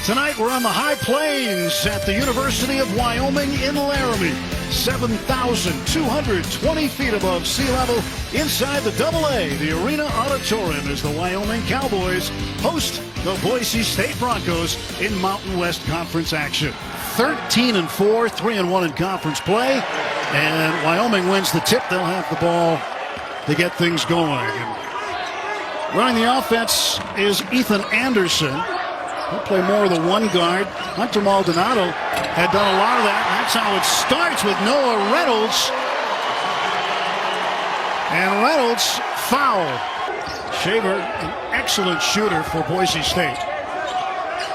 Tonight we're on the high plains at the University of Wyoming in Laramie. 7,220 feet above sea level inside the AA, the Arena Auditorium, as the Wyoming Cowboys host the Boise State Broncos in Mountain West Conference action. 13-4, 3-1 in conference play, and Wyoming wins the tip. They'll have the ball to get things going. And running the offense is Ethan Anderson. He'll play more of the one guard. Hunter Maldonado had done a lot of that. That's how it starts with Noah Reynolds. And Reynolds foul. Shaver, an excellent shooter for Boise State.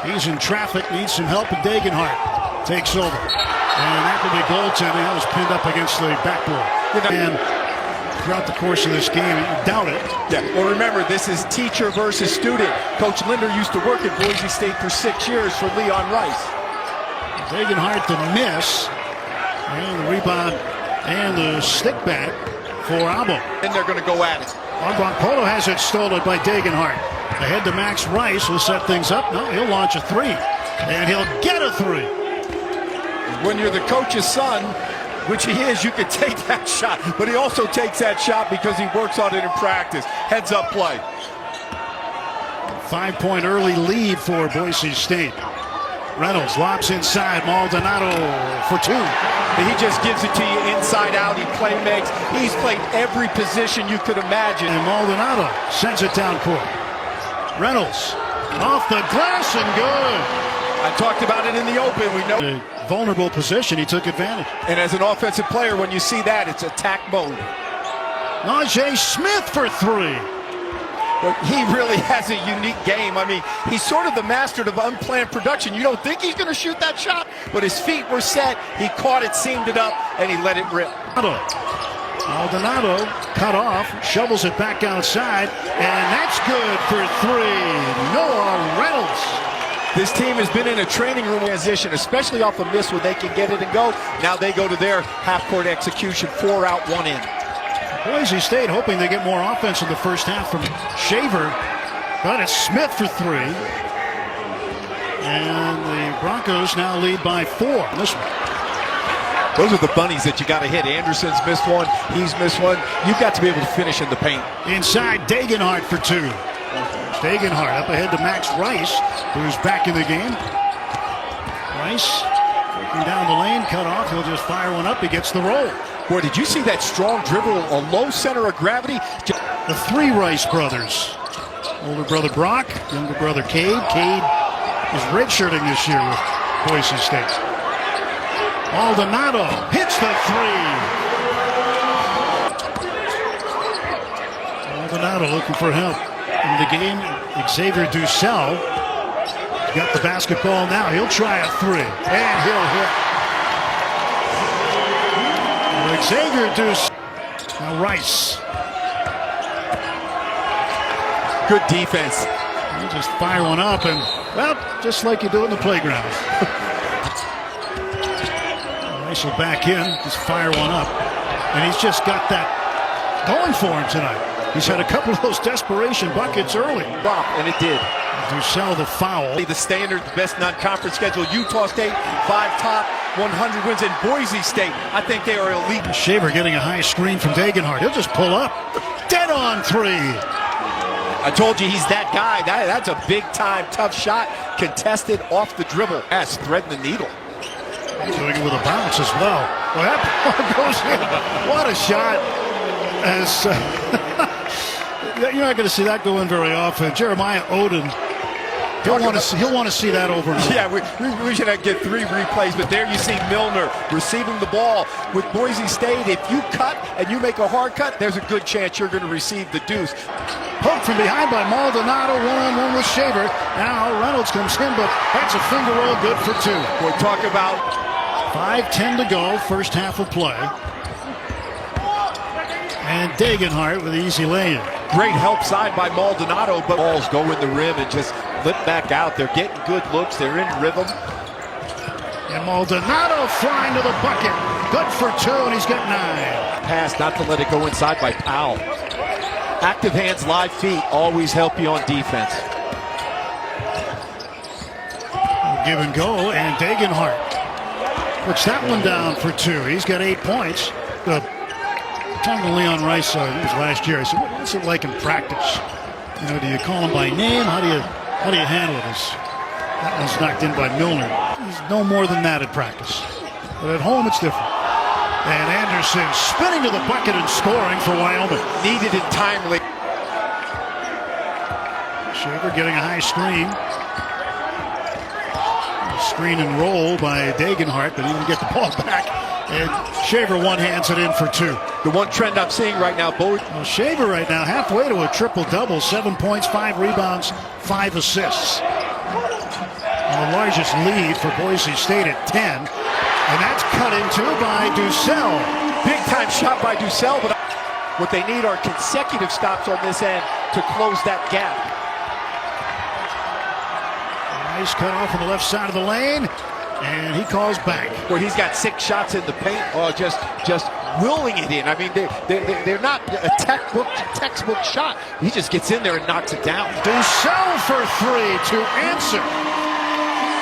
He's in traffic, needs some help, and Degenhart takes over. And that will be goaltending. That was pinned up against the backboard. And throughout the course of this game, you doubt it. Yeah, well, remember, this is teacher versus student. Coach Linder used to work at Boise State for 6 years for Leon Rice. Degenhart to miss. And the rebound and the stick back for Agbo. And they're going to go at it. Polo has it stolen by Degenhart. Ahead to Max Rice, who'll set things up. No, he'll launch a three. And he'll get a three. When you're the coach's son, which he is, you can take that shot. But he also takes that shot because he works on it in practice. Heads up play. 5-point early lead for Boise State. Reynolds lobs inside. Maldonado for two. He just gives it to you inside out. He play makes. He's played every position you could imagine. And Maldonado sends it down court. Reynolds off the glass and good. I talked about it in the open. We know. A vulnerable position, he took advantage. And as an offensive player, when you see that, it's attack mode. Naje Smith for three. But he really has a unique game. I mean, he's sort of the master of unplanned production. You don't think he's going to shoot that shot, but his feet were set. He caught it, seamed it up, and he let it rip. Maldonado cut off, shovels it back outside, and that's good for three. Noah Reynolds. This team has been in a training room transition, especially off a miss where they can get it and go. Now they go to their half-court execution, 4 out, 1 in. Boise State hoping they get more offense in the first half from Shaver. But it's Smith for three. And the Broncos now lead by 4 in this one. Those are the bunnies that you got to hit. Anderson's missed one. He's missed one. You've got to be able to finish in the paint. Inside, Degenhart for two. Degenhart up ahead to Max Rice, who's back in the game. Rice working down the lane, cut off. He'll just fire one up. He gets the roll. Boy, did you see that strong dribble, a low center of gravity? The three Rice brothers. Older brother Brock, younger brother Cade. Cade is redshirting this year with Boise State. Maldonado hits the three. Maldonado looking for help in the game. Xavier Dussel got the basketball now. He'll try a three, and he'll hit. Xavier Dussel. Now Rice. Good defense. You just fire one up, and well, just like you do in the playground. Rice will back in, just fire one up, and he's just got that going for him tonight. He's had a couple of those desperation buckets early. And it did. Dussel the foul. The standard, best non-conference schedule. Utah State, 5 top 100 wins. In Boise State, I think they are elite. Shaver getting a high screen from Degenhart. He'll just pull up. Dead on three. I told you he's that guy. That's a big-time, tough shot. Contested off the dribble. That's threading the needle. Doing it with a bounce as well. Well, that ball goes in. What a shot. As you're not going to see that go in very often. Jeremiah Oden, he'll want to see that over and over. Yeah, we should get 3 replays, but there you see Milner receiving the ball. With Boise State, if you cut and you make a hard cut, there's a good chance you're going to receive the deuce. Poked from behind by Maldonado, 1-on-1 with Shaver. Now Reynolds comes in, but that's a finger roll, good for 2. We'll talk about 5:10 to go, first half of play. And Degenhart with the easy lay-in. Great help side by Maldonado, but balls go in the rim and just flip back out. They're getting good looks. They're in rhythm. And Maldonado flying to the bucket. Good for 2, and he's got 9. Pass, not to let it go inside by Powell. Active hands, live feet always help you on defense. give and go, and Degenhart puts that one down for 2. He's got 8 points. Talking to Leon Rice, it was last year. I said, "What's it like in practice? You know, do you call him by name? How do you handle it?" That one's knocked in by Milner. He's no more than that at practice, but at home it's different. And Anderson spinning to the bucket and scoring for Wyoming. Needed it timely. Shaver getting a high screen. Screen and roll by Degenhart, but he didn't get the ball back. And Shaver one-hands it in for 2. The one trend I'm seeing right now, Bo. Well, Shaver right now halfway to a triple-double. 7 points, 5 rebounds, 5 assists. And the largest lead for Boise State at 10. And that's cut into by Dussel. Big-time shot by Dussel, but what they need are consecutive stops on this end to close that gap. Nice cut off on the left side of the lane, and he calls back. Where he's got 6 shots in the paint, just willing it in. I mean, they're not a textbook shot. He just gets in there and knocks it down. Dussel for 3 to answer.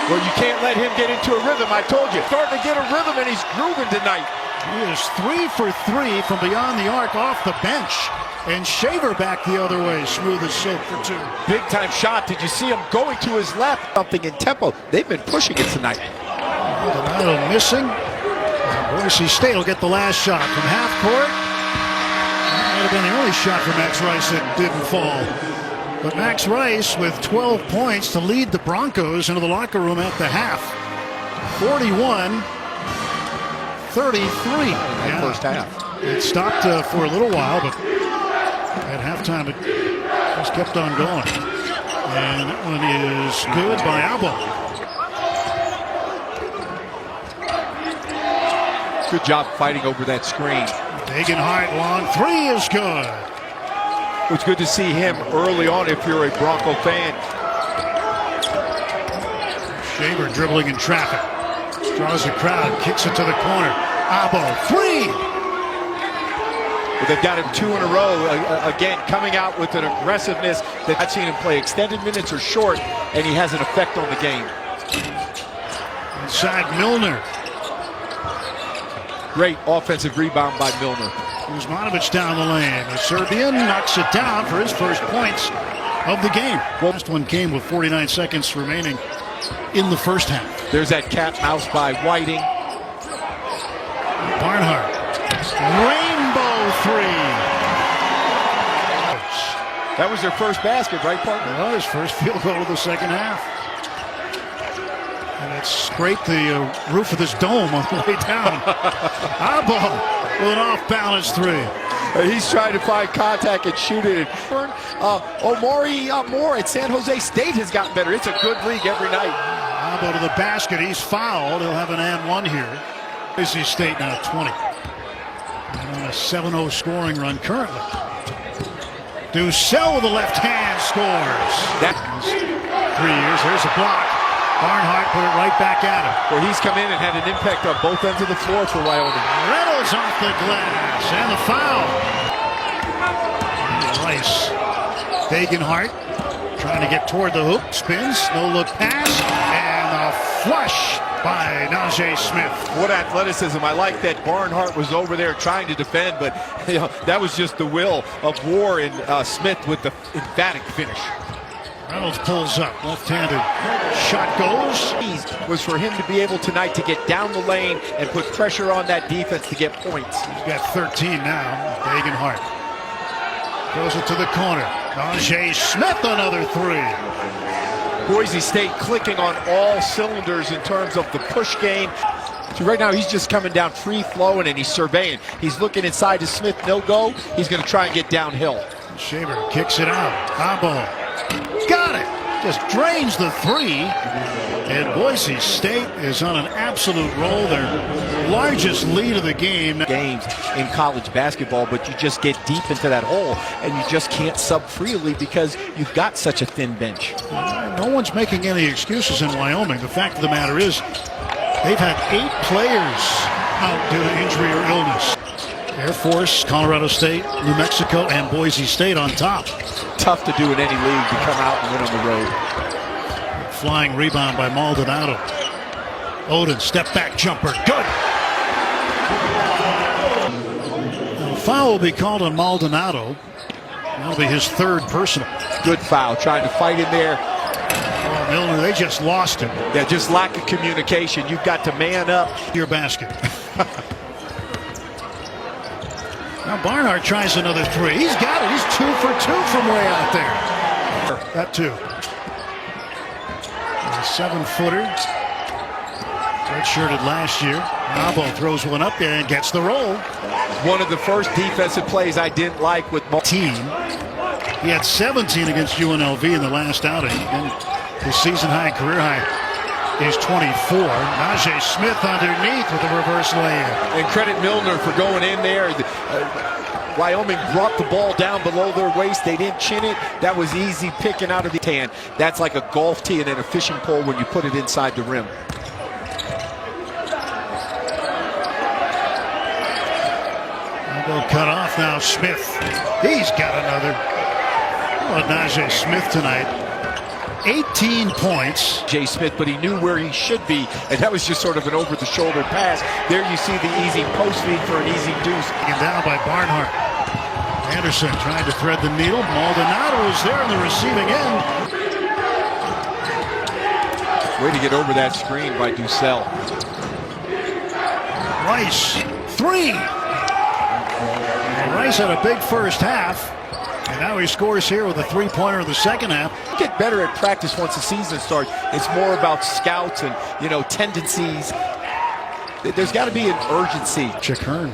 Well, you can't let him get into a rhythm. I told you, starting to get a rhythm, and he's grooving tonight. He is 3 for 3 from beyond the arc off the bench. And Shaver back the other way, smooth as silk for 2. Big time shot. Did you see him going to his left? Something in tempo. They've been pushing it tonight. Maldonado missing. And Boise State will get the last shot from half court. That might have been the only shot for Max Rice that didn't fall. But Max Rice with 12 points to lead the Broncos into the locker room at the half. 41-33. Yeah. First half. It stopped for a little while, but at halftime it just kept on going. And that one is good by Agbo. Good job fighting over that screen. Degenhart long 3 is good. It's good to see him early on if you're a Bronco fan. Shaver dribbling in traffic. Draws the crowd, kicks it to the corner. Agbo, 3! But they've got him 2 in a row. Again, coming out with an aggressiveness that I've seen him play extended minutes or short, and he has an effect on the game. Inside Milner. Great offensive rebound by Milner. Kuzmanovic down the lane. The Serbian knocks it down for his first points of the game. Last one came with 49 seconds remaining in the first half. There's that cat mouse by Whiting. Barnhart. Rainbow 3. That was their first basket, right, partner? Well, his first field goal of the second half. And it scraped the roof of this dome on the way down. Agbo with an off-balance 3. He's trying to find contact and shoot it. Omari Moore at San Jose State has gotten better. It's a good league every night. Agbo to the basket. He's fouled. He'll have an and 1 here. Boise State now 20. And on a 7-0 scoring run currently. Dussel with the left hand scores. That's 3 years. There's a block. Barnhart put it right back at him. Well, he's come in and had an impact on both ends of the floor for Wyoming. Reynolds off the glass. And the foul. Rice. Degenhart trying to get toward the hoop. Spins. No look pass. And a flush by Naje Smith. What athleticism. I like that Barnhart was over there trying to defend, but that was just the will of War and Smith with the emphatic finish. Reynolds pulls up, left-handed shot goes. Was for him to be able tonight to get down the lane and put pressure on that defense to get points. He's got 13 now. Degenhart throws it to the corner. Naje Smith, another 3. Boise State clicking on all cylinders in terms of the push game. So right now he's just coming down free flowing and he's surveying. He's looking inside to Smith, no go. He's going to try and get downhill. Shaver kicks it out. Agbo got it. Just drains the 3. And Boise State is on an absolute roll. Their largest lead of the game. Games in college basketball, but you just get deep into that hole and you just can't sub freely because you've got such a thin bench. No one's making any excuses in Wyoming. The fact of the matter is they've had 8 players out due to injury or illness. Air Force, Colorado State, New Mexico, and Boise State on top. Tough to do in any league to come out and win on the road. flying rebound by Maldonado. Odin, step back jumper, good. A foul will be called on Maldonado. That'll be his third personal. Good foul, trying to fight in there. Oh, Milner, they just lost him. Yeah, just lack of communication. You've got to man up. Your basket. Now Barnhart tries another three. He's got it. He's 2 for 2 from way out there. That too. A 7-footer. Redshirted last year. Agbo throws one up there and gets the roll. One of the first defensive plays I didn't like with team. He had 17 against UNLV in the last outing. And his season high, career high, is 24. Naje Smith underneath with a reverse layup. And credit Milner for going in there. Wyoming brought the ball down below their waist. They didn't chin it. That was easy picking out of the tan. That's like a golf tee and then a fishing pole when you put it inside the rim. Agbo cut off now. Smith. He's got another. Oh, Naje Smith tonight. 18 points. Naje Smith, but he knew where he should be, and that was just sort of an over-the-shoulder pass. There you see the easy post feed for an easy deuce. Taken down by Barnhart. Anderson trying to thread the needle. Maldonado is there in the receiving end. Way to get over that screen by Ducell. Rice, 3. Rice had a big first half. And now he scores here with a 3-pointer in the second half. Get better at practice once the season starts. It's more about scouts and, tendencies. There's got to be an urgency. Chick Hearn.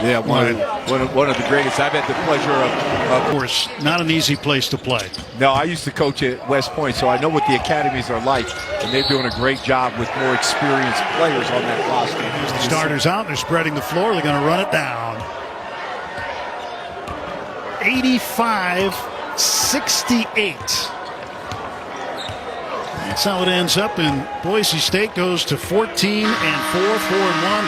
Yeah, one of the greatest. I've had the pleasure of course, not an easy place to play. No, I used to coach at West Point, so I know what the academies are like. And they're doing a great job with more experienced players on that roster. Here's the starters out. They're spreading the floor. They're going to run it down. 85-68. That's how it ends up, and Boise State goes to 14-4, 4-1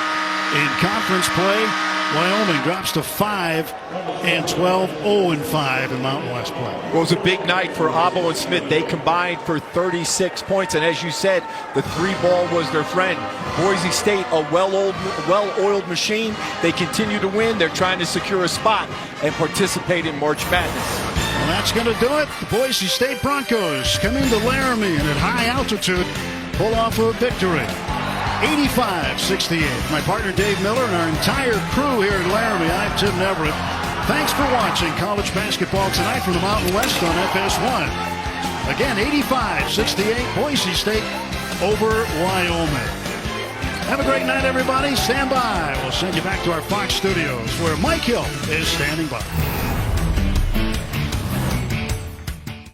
in conference play. Wyoming drops to 5-12, 0-5 in Mountain West play. Well, it was a big night for Agbo and Smith. They combined for 36 points, and as you said, the 3-ball was their friend. Boise State, a well-oiled machine. They continue to win. They're trying to secure a spot and participate in March Madness. Well, that's going to do it. The Boise State Broncos come into Laramie and at high altitude pull off a victory. 85-68. My partner Dave Miller and our entire crew here in Laramie. I'm Tim Everett. Thanks for watching college basketball tonight from the Mountain West on FS1. Again, 85-68, Boise State over Wyoming. Have a great night, everybody. Stand by. We'll send you back to our Fox studios where Mike Hill is standing by.